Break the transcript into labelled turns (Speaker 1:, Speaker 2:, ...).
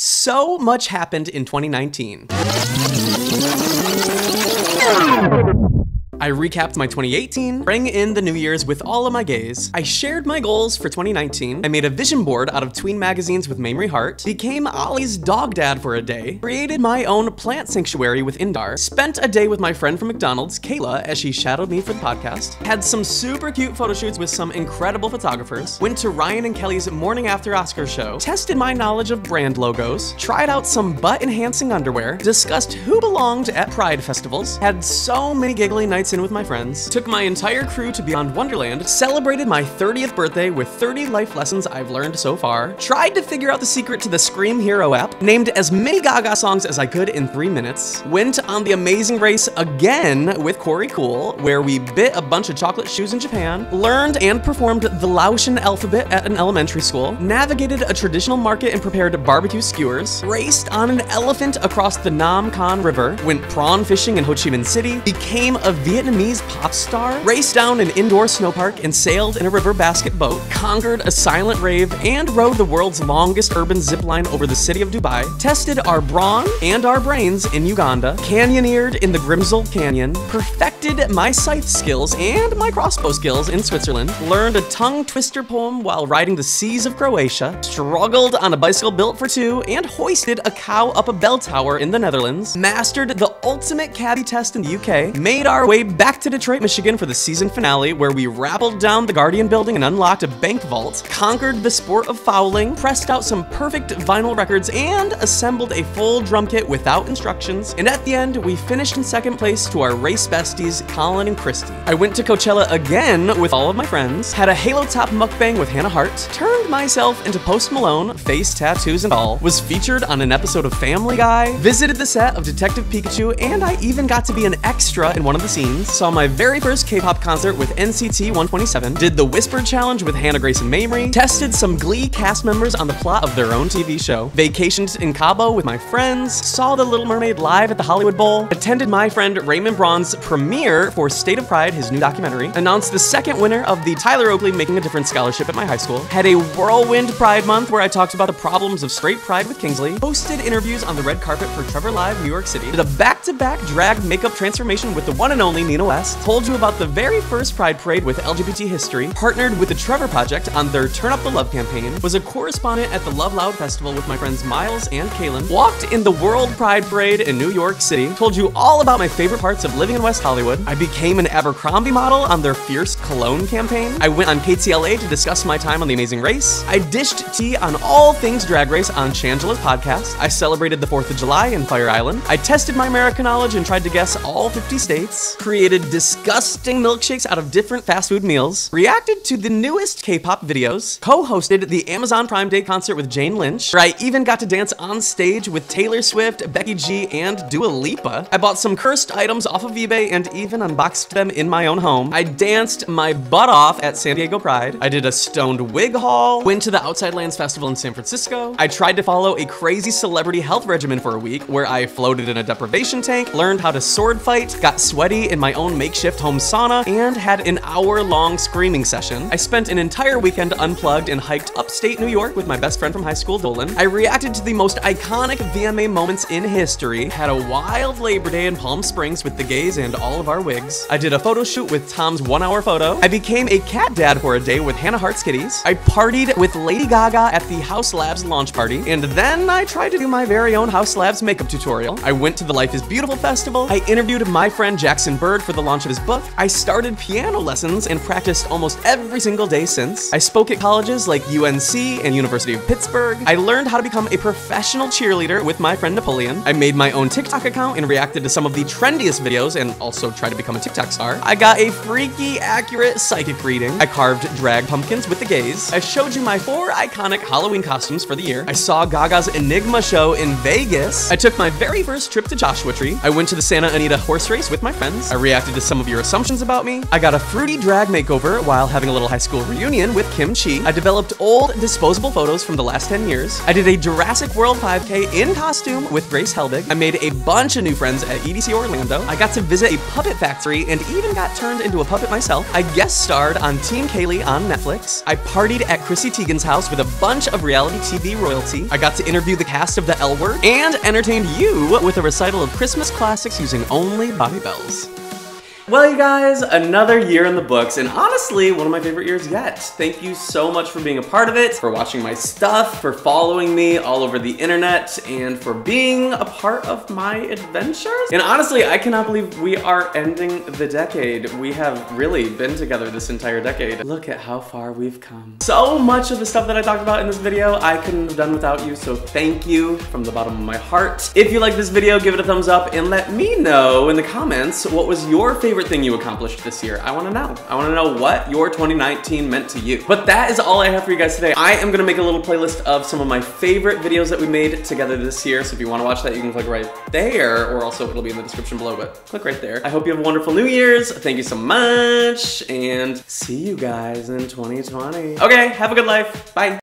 Speaker 1: So much happened in 2019. I recapped my 2018, rang in the New Year's with all of my gays. I shared my goals for 2019. I made a vision board out of tween magazines with Mamrie Hart, became Ollie's dog dad for a day, created my own plant sanctuary with Indar, spent a day with my friend from McDonald's, Kayla, as she shadowed me for the podcast, had some super cute photo shoots with some incredible photographers, went to Ryan and Kelly's morning after Oscar show, tested my knowledge of brand logos, tried out some butt-enhancing underwear, discussed who belonged at Pride festivals, had so many giggly nights in with my friends, took my entire crew to Beyond Wonderland, celebrated my 30th birthday with 30 life lessons I've learned so far, tried to figure out the secret to the Scream Hero app, named as many Gaga songs as I could in 3 minutes, went on the Amazing Race again with Corey Cool, where we bit a bunch of chocolate shoes in Japan, learned and performed the Laotian alphabet at an elementary school, navigated a traditional market and prepared barbecue skewers, raced on an elephant across the Nam Khan River, went prawn fishing in Ho Chi Minh City, became a Vietnamese pop star, raced down an indoor snowpark and sailed in a river basket boat, conquered a silent rave, and rode the world's longest urban zipline over the city of Dubai, tested our brawn and our brains in Uganda, canyoneered in the Grimsel Canyon, perfected my scythe skills and my crossbow skills in Switzerland, learned a tongue twister poem while riding the seas of Croatia, struggled on a bicycle built for two, and hoisted a cow up a bell tower in the Netherlands, mastered the ultimate cabbie test in the UK, made our way back to Detroit, Michigan for the season finale, where we rappelled down the Guardian building and unlocked a bank vault, conquered the sport of fouling, pressed out some perfect vinyl records, and assembled a full drum kit without instructions, and at the end, we finished in second place to our race besties, Colin and Christy. I went to Coachella again with all of my friends, had a Halo Top mukbang with Hannah Hart, turned myself into Post Malone, face tattoos and all, was featured on an episode of Family Guy, visited the set of Detective Pikachu, and I even got to be an extra in one of the scenes, saw my very first K-pop concert with NCT 127, did the Whisper Challenge with Hannah Grace and Mamrie, tested some Glee cast members on the plot of their own TV show, vacationed in Cabo with my friends, saw The Little Mermaid live at the Hollywood Bowl, attended my friend Raymond Braun's premiere for State of Pride, his new documentary, announced the second winner of the Tyler Oakley Making a Difference Scholarship at my high school, had a whirlwind Pride Month where I talked about the problems of straight pride with Kingsley, hosted interviews on the red carpet for Trevor Live New York City, did a back-to-back drag makeup transformation with the one and only Nina West, told you about the very first Pride Parade with LGBT history, partnered with the Trevor Project on their Turn Up the Love campaign, was a correspondent at the Love Loud Festival with my friends Miles and Kaylin, walked in the World Pride Parade in New York City, told you all about my favorite parts of living in West Hollywood. I became an Abercrombie model on their Fierce Cologne campaign. I went on KTLA to discuss my time on The Amazing Race. I dished tea on all things Drag Race on Shangela's podcast. I celebrated the 4th of July in Fire Island. I tested my American knowledge and tried to guess all 50 states. Created disgusting milkshakes out of different fast food meals. Reacted to the newest K-pop videos. Co-hosted the Amazon Prime Day concert with Jane Lynch, where I even got to dance on stage with Taylor Swift, Becky G, and Dua Lipa. I bought some cursed items off of eBay and even unboxed them in my own home. I danced my butt off at San Diego Pride. I did a stoned wig haul, went to the Outside Lands Festival in San Francisco. I tried to follow a crazy celebrity health regimen for a week where I floated in a deprivation tank, learned how to sword fight, got sweaty in my own makeshift home sauna, and had an hour-long screaming session. I spent an entire weekend unplugged and hiked upstate New York with my best friend from high school, Dolan. I reacted to the most iconic VMA moments in history, had a wild Labor Day in Palm Springs with the gays and all of our wigs. I did a photo shoot with Tom's 1-hour photo. I became a cat dad for a day with Hannah Hart's kitties. I partied with Lady Gaga at the House Labs launch party, and then I tried to do my very own House Labs makeup tutorial. I went to the Life is Beautiful festival. I interviewed my friend Jackson Bird for the launch of his book. I started piano lessons and practiced almost every single day since. I spoke at colleges like UNC and University of Pittsburgh. I learned how to become a professional cheerleader with my friend Napoleon. I made my own TikTok account and reacted to some of the trendiest videos and also tried to become a TikTok star. I got a freaky accurate psychic reading. I carved drag pumpkins with the gays. I showed you my 4 iconic Halloween costumes for the year. I saw Gaga's Enigma show in Vegas. I took my very first trip to Joshua Tree. I went to the Santa Anita horse race with my friends. I reacted to some of your assumptions about me. I got a fruity drag makeover while having a little high school reunion with Kim Chi. I developed old disposable photos from the last 10 years. I did a Jurassic World 5K in costume with Grace Helbig. I made a bunch of new friends at EDC Orlando. I got to visit a puppet factory and even got turned into a puppet myself. I guest starred on Team Kaylee on Netflix. I partied at Chrissy Teigen's house with a bunch of reality TV royalty. I got to interview the cast of The L Word and entertained you with a recital of Christmas classics using only Bobby Bells. Well, you guys, another year in the books, and honestly, one of my favorite years yet. Thank you so much for being a part of it, for watching my stuff, for following me all over the internet, and for being a part of my adventures. And honestly, I cannot believe we are ending the decade. We have really been together this entire decade. Look at how far we've come. So much of the stuff that I talked about in this video, I couldn't have done without you, so thank you from the bottom of my heart. If you like this video, give it a thumbs up, and let me know in the comments what was your favorite thing you accomplished this year. I want to know. I want to know what your 2019 meant to you. But that is all I have for you guys today. I am going to make a little playlist of some of my favorite videos that we made together this year. So if you want to watch that, you can click right there, or also it'll be in the description below, but click right there. I hope you have a wonderful New Year's. Thank you so much, and see you guys in 2020. Okay, have a good life. Bye.